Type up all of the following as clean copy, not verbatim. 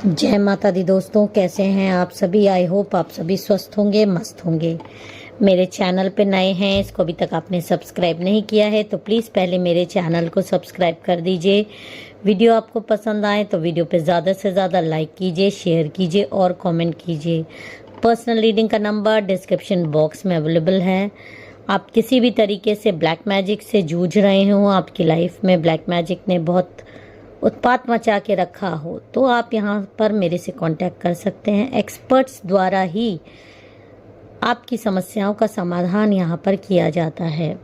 जय माता दी दोस्तों, कैसे हैं आप सभी। आई होप आप सभी स्वस्थ होंगे, मस्त होंगे। मेरे चैनल पे नए हैं, इसको अभी तक आपने सब्सक्राइब नहीं किया है तो प्लीज़ पहले मेरे चैनल को सब्सक्राइब कर दीजिए। वीडियो आपको पसंद आए तो वीडियो पे ज़्यादा से ज़्यादा लाइक कीजिए, शेयर कीजिए और कमेंट कीजिए। पर्सनल रीडिंग का नंबर डिस्क्रिप्शन बॉक्स में अवेलेबल है। आप किसी भी तरीके से ब्लैक मैजिक से जूझ रहे हो, आपकी लाइफ में ब्लैक मैजिक ने बहुत उत्पात मचा के रखा हो, तो आप यहाँ पर मेरे से कांटेक्ट कर सकते हैं। एक्सपर्ट्स द्वारा ही आपकी समस्याओं का समाधान यहाँ पर किया जाता है।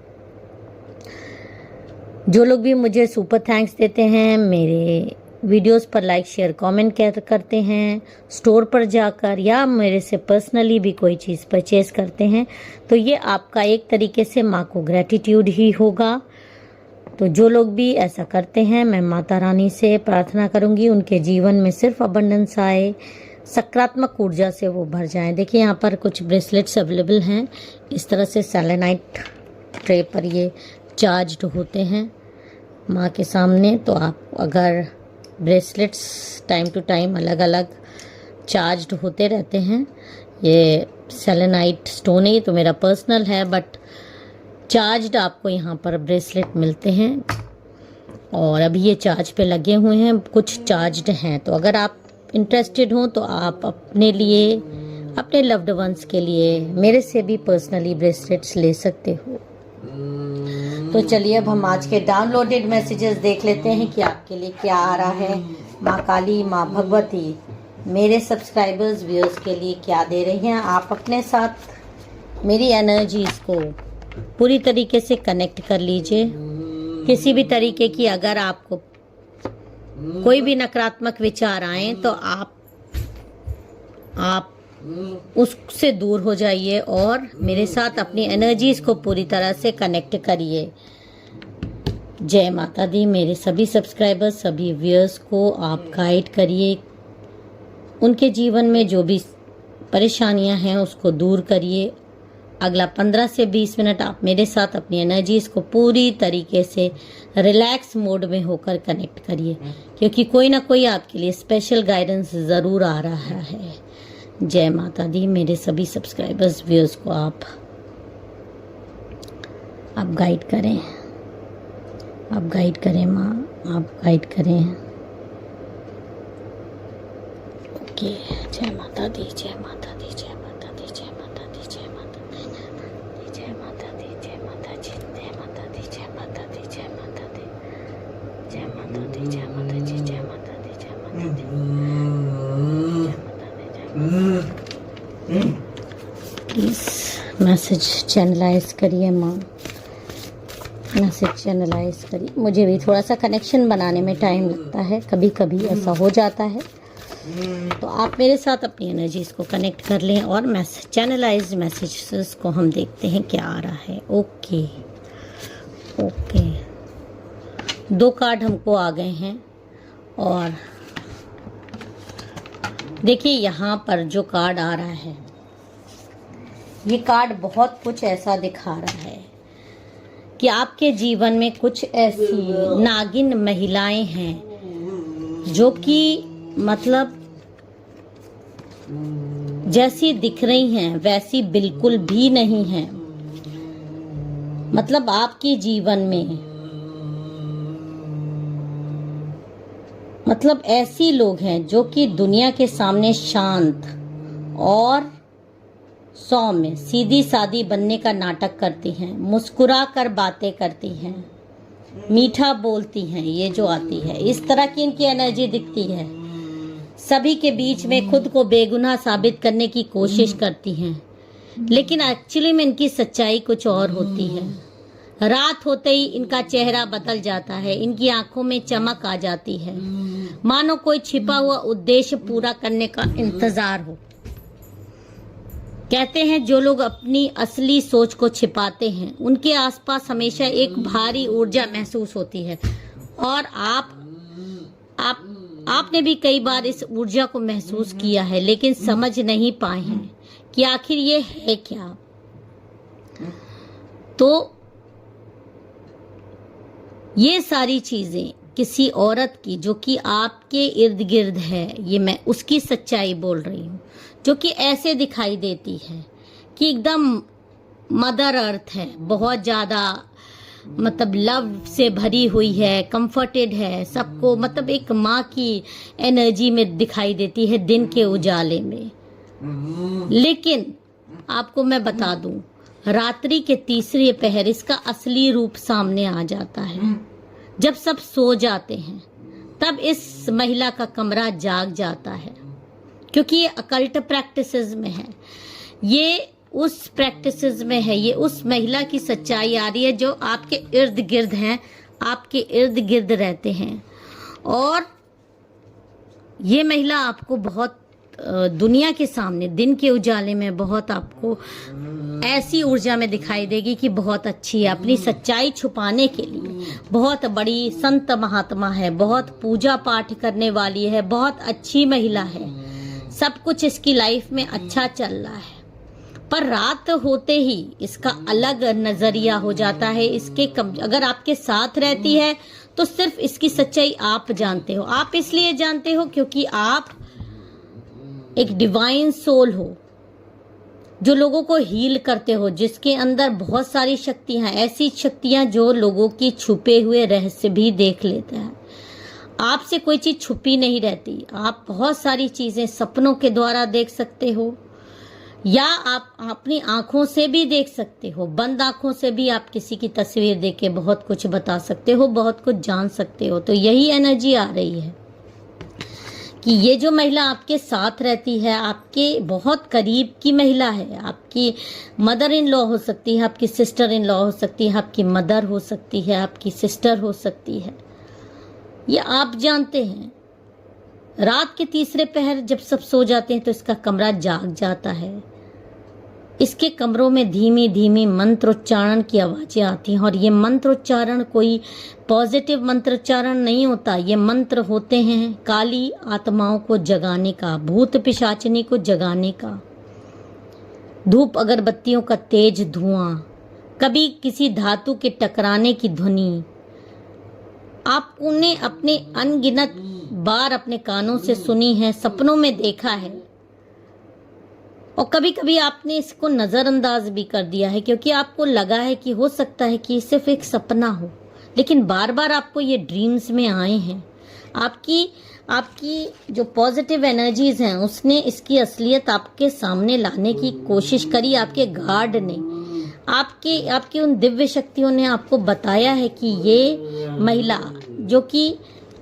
जो लोग भी मुझे सुपर थैंक्स देते हैं, मेरे वीडियोस पर लाइक शेयर कमेंट करते हैं, स्टोर पर जाकर या मेरे से पर्सनली भी कोई चीज़ परचेज करते हैं, तो ये आपका एक तरीके से माँ को ग्रैटिट्यूड ही होगा। तो जो लोग भी ऐसा करते हैं, मैं माता रानी से प्रार्थना करूंगी उनके जीवन में सिर्फ अबंडेंस आए, सकारात्मक ऊर्जा से वो भर जाएं। देखिए यहाँ पर कुछ ब्रेसलेट्स अवेलेबल हैं। इस तरह से सेलेनाइट ट्रे पर ये चार्ज्ड होते हैं माँ के सामने। तो आप अगर ब्रेसलेट्स टाइम टू टाइम अलग अलग चार्ज्ड होते रहते हैं। ये सेलेनाइट स्टोन है, ये तो मेरा पर्सनल है, बट चार्ज्ड आपको यहाँ पर ब्रेसलेट मिलते हैं और अभी ये चार्ज पे लगे हुए हैं, कुछ चार्ज्ड हैं। तो अगर आप इंटरेस्टेड हो तो आप अपने लिए, अपने लव्ड वंस के लिए मेरे से भी पर्सनली ब्रेसलेट्स ले सकते हो। तो चलिए अब हम आज के डाउनलोडेड मैसेजेस देख लेते हैं कि आपके लिए क्या आ रहा है। माँ काली, माँ भगवती मेरे सब्सक्राइबर्स व्यूअर्स के लिए क्या दे रही हैं। आप अपने साथ मेरी एनर्जीज को पूरी तरीके से कनेक्ट कर लीजिए। किसी भी तरीके की अगर आपको कोई भी नकारात्मक विचार आए तो आप उससे दूर हो जाइए और मेरे साथ अपनी एनर्जीज को पूरी तरह से कनेक्ट करिए। जय माता दी। मेरे सभी सब्सक्राइबर्स, सभी व्यूअर्स को आप गाइड करिए, उनके जीवन में जो भी परेशानियां हैं उसको दूर करिए। अगला 15 से 20 मिनट आप मेरे साथ अपनी एनर्जीज को पूरी तरीके से रिलैक्स मोड में होकर कनेक्ट करिए, क्योंकि कोई ना कोई आपके लिए स्पेशल गाइडेंस ज़रूर आ रहा है। जय माता दी। मेरे सभी सब्सक्राइबर्स व्यूअर्स को आप गाइड करें, आप गाइड करें माँ, आप गाइड करें। ओके। जय माता दी, जय माता दी, जय माता दी, जय माता दी, जय माता दी, जय माता दी, जय माता जी, जय माता दी, जय माता दी, जय माता दी, जय माता दी, जय माता जी, जय माता दी, जय माता दी, जय माता दी। प्लीज मैसेज चैनलाइज करिए माँ, मैसेज चैनलाइज करिए। मुझे भी थोड़ा सा कनेक्शन बनाने में टाइम लगता है, कभी कभी ऐसा हो जाता है। तो आप मेरे साथ अपनी एनर्जीज को कनेक्ट कर लें और मैसेज चैनलाइज्ड मैसेजेस को हम देखते हैं क्या आ रहा है। ओके ओके, 2 कार्ड हमको आ गए हैं और देखिए यहाँ पर जो कार्ड आ रहा है, ये कार्ड बहुत कुछ ऐसा दिखा रहा है कि आपके जीवन में कुछ ऐसी नागिन महिलाएं हैं जो कि मतलब जैसी दिख रही हैं वैसी बिल्कुल भी नहीं हैं। मतलब आपके जीवन में मतलब ऐसी लोग हैं जो कि दुनिया के सामने शांत और सौम्य, सीधी सादी बनने का नाटक करती हैं, मुस्कुरा कर बातें करती हैं, मीठा बोलती हैं। ये जो आती है इस तरह की इनकी एनर्जी दिखती है। सभी के बीच में खुद को बेगुनाह साबित करने की कोशिश करती हैं, लेकिन एक्चुअली में इनकी सच्चाई कुछ और होती है। रात होते ही इनका चेहरा बदल जाता है, इनकी आंखों में चमक आ जाती है, मानो कोई छिपा हुआ उद्देश्य पूरा करने का इंतजार हो। कहते हैं जो लोग अपनी असली सोच को छिपाते हैं उनके आसपास हमेशा एक भारी ऊर्जा महसूस होती है और आपने भी कई बार इस ऊर्जा को महसूस किया है, लेकिन समझ नहीं पाए हैं कि आखिर ये है क्या। तो ये सारी चीजें किसी औरत की जो कि आपके इर्द गिर्द है, ये मैं उसकी सच्चाई बोल रही हूँ, जो कि ऐसे दिखाई देती है कि एकदम मदर अर्थ है, बहुत ज़्यादा मतलब लव से भरी हुई है, कंफर्टेड है, सबको मतलब एक माँ की एनर्जी में दिखाई देती है दिन के उजाले में। लेकिन आपको मैं बता दूं, रात्रि के तीसरे पहर इसका असली रूप सामने आ जाता है। जब सब सो जाते हैं तब इस महिला का कमरा जाग जाता है, क्योंकि ये अकल्ट प्रैक्टिसेस में है, ये उस प्रैक्टिसेस में है, ये उस महिला की सच्चाई आ रही है जो आपके इर्द गिर्द हैं, आपके इर्द गिर्द रहते हैं। और ये महिला आपको बहुत दुनिया के सामने दिन के उजाले में बहुत आपको ऐसी ऊर्जा में दिखाई देगी कि बहुत अच्छी है, अपनी सच्चाई छुपाने के लिए बहुत बड़ी संत महात्मा है, बहुत पूजा पाठ करने वाली है, बहुत अच्छी महिला है, सब कुछ इसकी लाइफ में अच्छा चल रहा है। पर रात होते ही इसका अलग नजरिया हो जाता है। अगर आपके साथ रहती है तो सिर्फ इसकी सच्चाई आप जानते हो। आप इसलिए जानते हो क्योंकि आप एक डिवाइन सोल हो, जो लोगों को हील करते हो, जिसके अंदर बहुत सारी शक्तियां, ऐसी शक्तियां जो लोगों की छुपे हुए रहस्य भी देख लेते हैं। आपसे कोई चीज छुपी नहीं रहती, आप बहुत सारी चीजें सपनों के द्वारा देख सकते हो, या आप अपनी आंखों से भी देख सकते हो। बंद आंखों से भी आप किसी की तस्वीर देख के बहुत कुछ बता सकते हो, बहुत कुछ जान सकते हो। तो यही एनर्जी आ रही है कि ये जो महिला आपके साथ रहती है, आपके बहुत करीब की महिला है, आपकी मदर इन लॉ हो सकती है, आपकी सिस्टर इन लॉ हो सकती है, आपकी मदर हो सकती है, आपकी सिस्टर हो सकती है। ये आप जानते हैं। रात के तीसरे पहर जब सब सो जाते हैं तो इसका कमरा जाग जाता है। इसके कमरों में धीमी धीमी मंत्रोच्चारण की आवाजें आती हैं, और ये मंत्रोच्चारण कोई पॉजिटिव मंत्रोच्चारण नहीं होता। ये मंत्र होते हैं काली आत्माओं को जगाने का, भूत पिशाचिनी को जगाने का। धूप अगरबत्तियों का तेज धुआं, कभी किसी धातु के टकराने की ध्वनि, आप उन्हें अपने अनगिनत बार अपने कानों से सुनी है, सपनों में देखा है, और कभी कभी आपने इसको नजरअंदाज भी कर दिया है क्योंकि आपको लगा है कि हो सकता है कि सिर्फ एक सपना हो। लेकिन बार बार आपको ये ड्रीम्स में आए हैं। आपकी जो पॉजिटिव एनर्जीज हैं उसने इसकी असलियत आपके सामने लाने की कोशिश करी। आपके गार्ड ने, आपकी उन दिव्य शक्तियों ने आपको बताया है कि ये महिला जो कि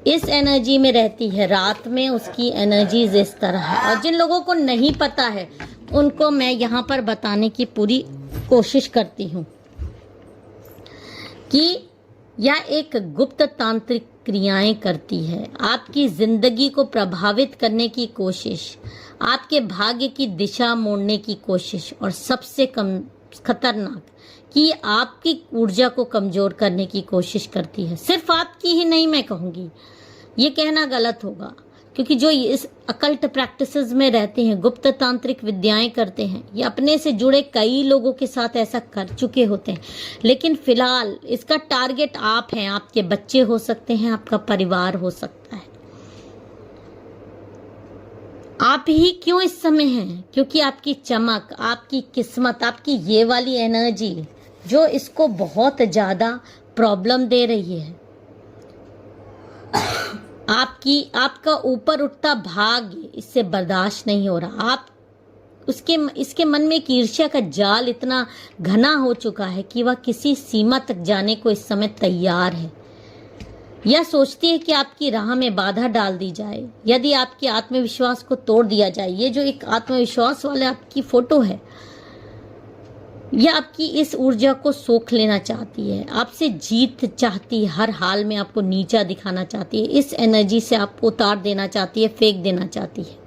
इस एनर्जी में रहती है रात में, उसकी एनर्जीज इस तरह है। और जिन लोगों को नहीं पता है उनको मैं यहाँ पर बताने की पूरी कोशिश करती हूँ कि यह एक गुप्त तांत्रिक क्रियाएं करती है, आपकी जिंदगी को प्रभावित करने की कोशिश, आपके भाग्य की दिशा मोड़ने की कोशिश, और सबसे खतरनाक कि आपकी ऊर्जा को कमजोर करने की कोशिश करती है। सिर्फ आपकी ही नहीं, मैं कहूँगी, ये कहना गलत होगा, क्योंकि जो इस अकल्ट प्रैक्टिसेस में रहते हैं, गुप्त तांत्रिक विद्याएं करते हैं, ये अपने से जुड़े कई लोगों के साथ ऐसा कर चुके होते हैं। लेकिन फिलहाल इसका टारगेट आप हैं, आपके बच्चे हो सकते हैं, आपका परिवार हो सकता है। आप ही क्यों इस समय हैं? क्योंकि आपकी चमक, आपकी किस्मत, आपकी ये वाली एनर्जी जो इसको बहुत ज्यादा प्रॉब्लम दे रही है, आपका ऊपर उठता भाग्य इससे बर्दाश्त नहीं हो रहा। इसके मन में एक ईर्ष्या का जाल इतना घना हो चुका है कि वह किसी सीमा तक जाने को इस समय तैयार है। यह सोचती है कि आपकी राह में बाधा डाल दी जाए, यदि आपके आत्मविश्वास को तोड़ दिया जाए। ये जो एक आत्मविश्वास वाले आपकी फोटो है, यह आपकी इस ऊर्जा को सोख लेना चाहती है, आपसे जीत चाहती है, हर हाल में आपको नीचा दिखाना चाहती है, इस एनर्जी से आपको उतार देना चाहती है, फेंक देना चाहती है।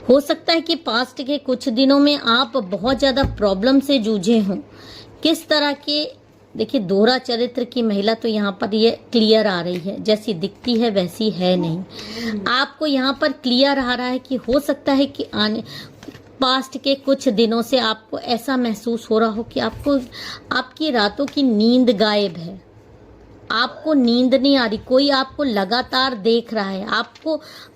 हो सकता है कि पास्ट के कुछ दिनों में आप बहुत ज्यादा प्रॉब्लम से जूझे हों। किस तरह के, देखिए दोहरा चरित्र की महिला तो यहाँ पर ये क्लियर आ रही है, जैसी दिखती है वैसी है नहीं। आपको यहाँ पर क्लियर आ रहा है कि हो सकता है कि पास्ट के कुछ दिनों से आपको ऐसा महसूस हो रहा हो कि आपकी रातों की नींद गायब है, आपको नींद नहीं आ रही, कोई आपको लगातार देख रहा है,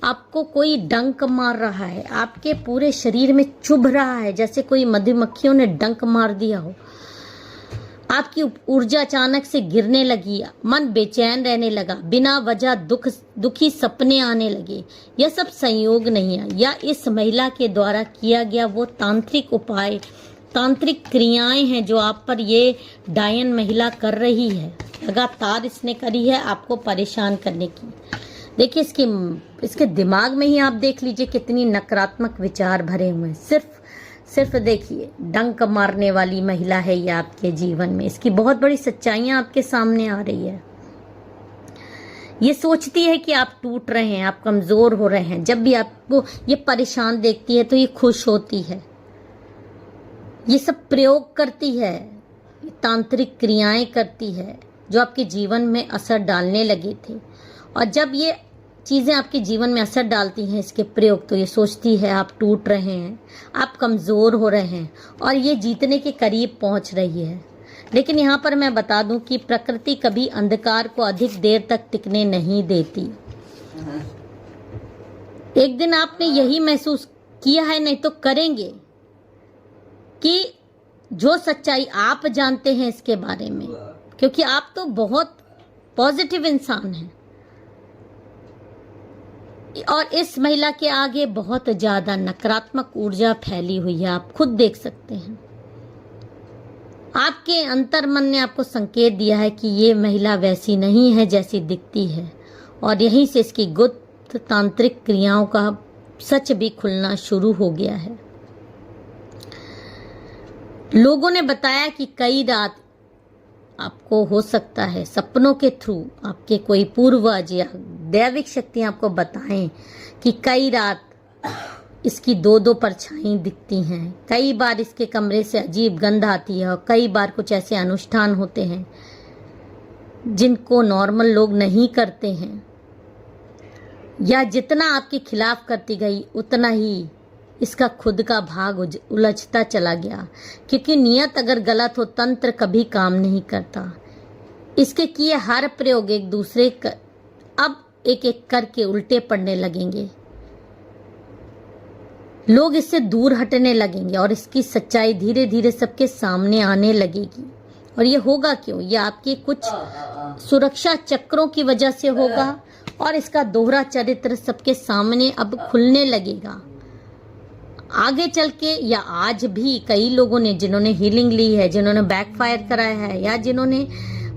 आपको कोई डंक मार रहा है, आपके पूरे शरीर में चुभ रहा है जैसे कोई मधुमक्खियों ने डंक मार दिया हो। आपकी ऊर्जा अचानक से गिरने लगी, मन बेचैन रहने लगा, बिना वजह दुखी सपने आने लगे। यह सब संयोग नहीं है, या इस महिला के द्वारा किया गया वो तांत्रिक उपाय, तांत्रिक क्रियाएं हैं जो आप पर ये डायन महिला कर रही है। लगातार इसने करी है आपको परेशान करने की। देखिए इसके दिमाग में ही आप देख लीजिए कितनी नकारात्मक विचार भरे हुए हैं। सिर्फ देखिए डंक मारने वाली महिला है ये आपके जीवन में। इसकी बहुत बड़ी सच्चाइयां आपके सामने आ रही है। ये सोचती है कि आप टूट रहे हैं, आप कमजोर हो रहे हैं। जब भी आपको ये परेशान देखती है तो ये खुश होती है। ये सब प्रयोग करती है, तांत्रिक क्रियाएं करती है जो आपके जीवन में असर डालने लगे थे। और जब ये चीज़ें आपके जीवन में असर डालती हैं इसके प्रयोग, तो ये सोचती है आप टूट रहे हैं, आप कमज़ोर हो रहे हैं और ये जीतने के करीब पहुंच रही है। लेकिन यहाँ पर मैं बता दूं कि प्रकृति कभी अंधकार को अधिक देर तक टिकने नहीं देती। एक दिन आपने यही महसूस किया है, नहीं तो करेंगे, कि जो सच्चाई आप जानते हैं इसके बारे में, क्योंकि आप तो बहुत पॉजिटिव इंसान हैं और इस महिला के आगे बहुत ज्यादा नकारात्मक ऊर्जा फैली हुई है। आप खुद देख सकते हैं। आपके अंतर मन ने आपको संकेत दिया है कि ये महिला वैसी नहीं है जैसी दिखती है, और यहीं से इसकी गुप्त तांत्रिक क्रियाओं का सच भी खुलना शुरू हो गया है। लोगों ने बताया कि कई रात आपको हो सकता है सपनों के थ्रू आपके कोई पूर्वज या दैविक शक्तियां आपको बताएं कि कई रात इसकी दो परछाई दिखती हैं। कई बार इसके कमरे से अजीब गंध आती है और कई बार कुछ ऐसे अनुष्ठान होते हैं जिनको नॉर्मल लोग नहीं करते हैं, या जितना आपके खिलाफ करती गई उतना ही इसका खुद का भाग उलझता चला गया। क्योंकि नियत अगर गलत हो तंत्र कभी काम नहीं करता। इसके किए हर प्रयोग एक दूसरे अब एक एक करके उल्टे पड़ने लगेंगे। लोग इससे दूर हटने लगेंगे और इसकी सच्चाई धीरे धीरे सबके सामने आने लगेगी। और ये होगा क्यों? ये आपके कुछ सुरक्षा चक्रों की वजह से होगा और इसका दोहरा चरित्र सबके सामने अब खुलने लगेगा। आगे चल के या आज भी कई लोगों ने, जिन्होंने हीलिंग ली है, जिन्होंने बैकफायर कराया है, या जिन्होंने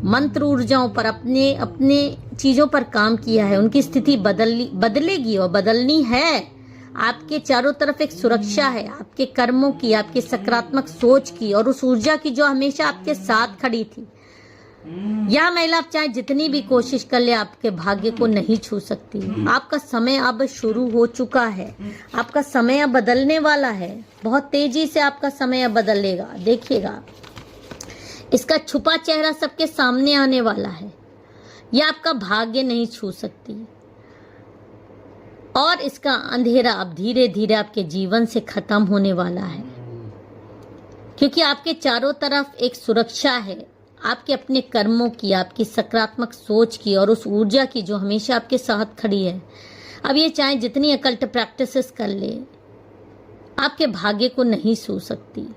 मंत्र ऊर्जाओं पर अपने चीजों पर काम किया है, उनकी स्थिति बदलेगी और बदलनी है। आपके चारों तरफ एक सुरक्षा है, आपके कर्मों की, आपके सकारात्मक सोच की और उस ऊर्जा की जो हमेशा आपके साथ खड़ी थी। यह महिला आप चाहे जितनी भी कोशिश कर ले आपके भाग्य को नहीं छू सकती। आपका समय अब शुरू हो चुका है, आपका समय अब बदलने वाला है। बहुत तेजी से आपका समय अब बदलेगा। देखिएगा इसका छुपा चेहरा सबके सामने आने वाला है। यह आपका भाग्य नहीं छू सकती और इसका अंधेरा अब धीरे धीरे आपके जीवन से खत्म होने वाला है, क्योंकि आपके चारों तरफ एक सुरक्षा है, आपके अपने कर्मों की, आपकी सकारात्मक सोच की और उस ऊर्जा की जो हमेशा आपके साथ खड़ी है। अब ये चाहे जितनी अकल्ट प्रैक्टिसेस कर ले, आपके भाग्य को नहीं छू सकती।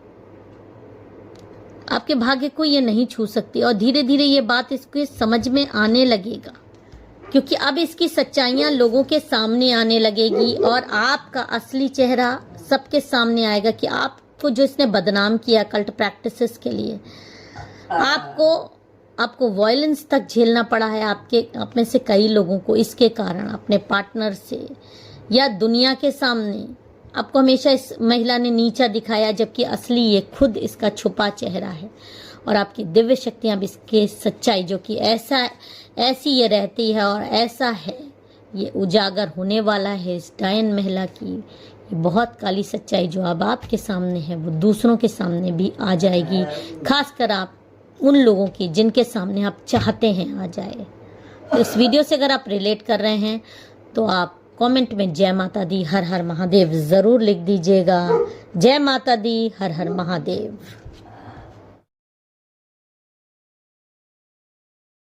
आपके भाग्य को ये नहीं छू सकती और धीरे धीरे ये बात इसके समझ में आने लगेगा, क्योंकि अब इसकी सच्चाइयां लोगों के सामने आने लगेगी और आपका असली चेहरा सबके सामने आएगा कि आपको जो इसने बदनाम किया कल्ट प्रैक्टिसेस के लिए, आपको वायलेंस तक झेलना पड़ा है। आप में से कई लोगों को इसके कारण अपने पार्टनर से या दुनिया के सामने आपको हमेशा इस महिला ने नीचा दिखाया, जबकि असली ये खुद इसका छुपा चेहरा है। और आपकी दिव्य शक्तियां भी इसके सच्चाई जो कि ऐसी ये रहती है और ऐसा है, ये उजागर होने वाला है। इस डायन महिला की ये बहुत काली सच्चाई जो अब आपके सामने है वो दूसरों के सामने भी आ जाएगी, खासकर आप उन लोगों की जिनके सामने आप चाहते हैं आ जाए। तो इस वीडियो से अगर आप रिलेट कर रहे हैं तो आप कमेंट में जय माता दी हर हर महादेव ज़रूर लिख दीजिएगा। जय माता दी हर हर महादेव।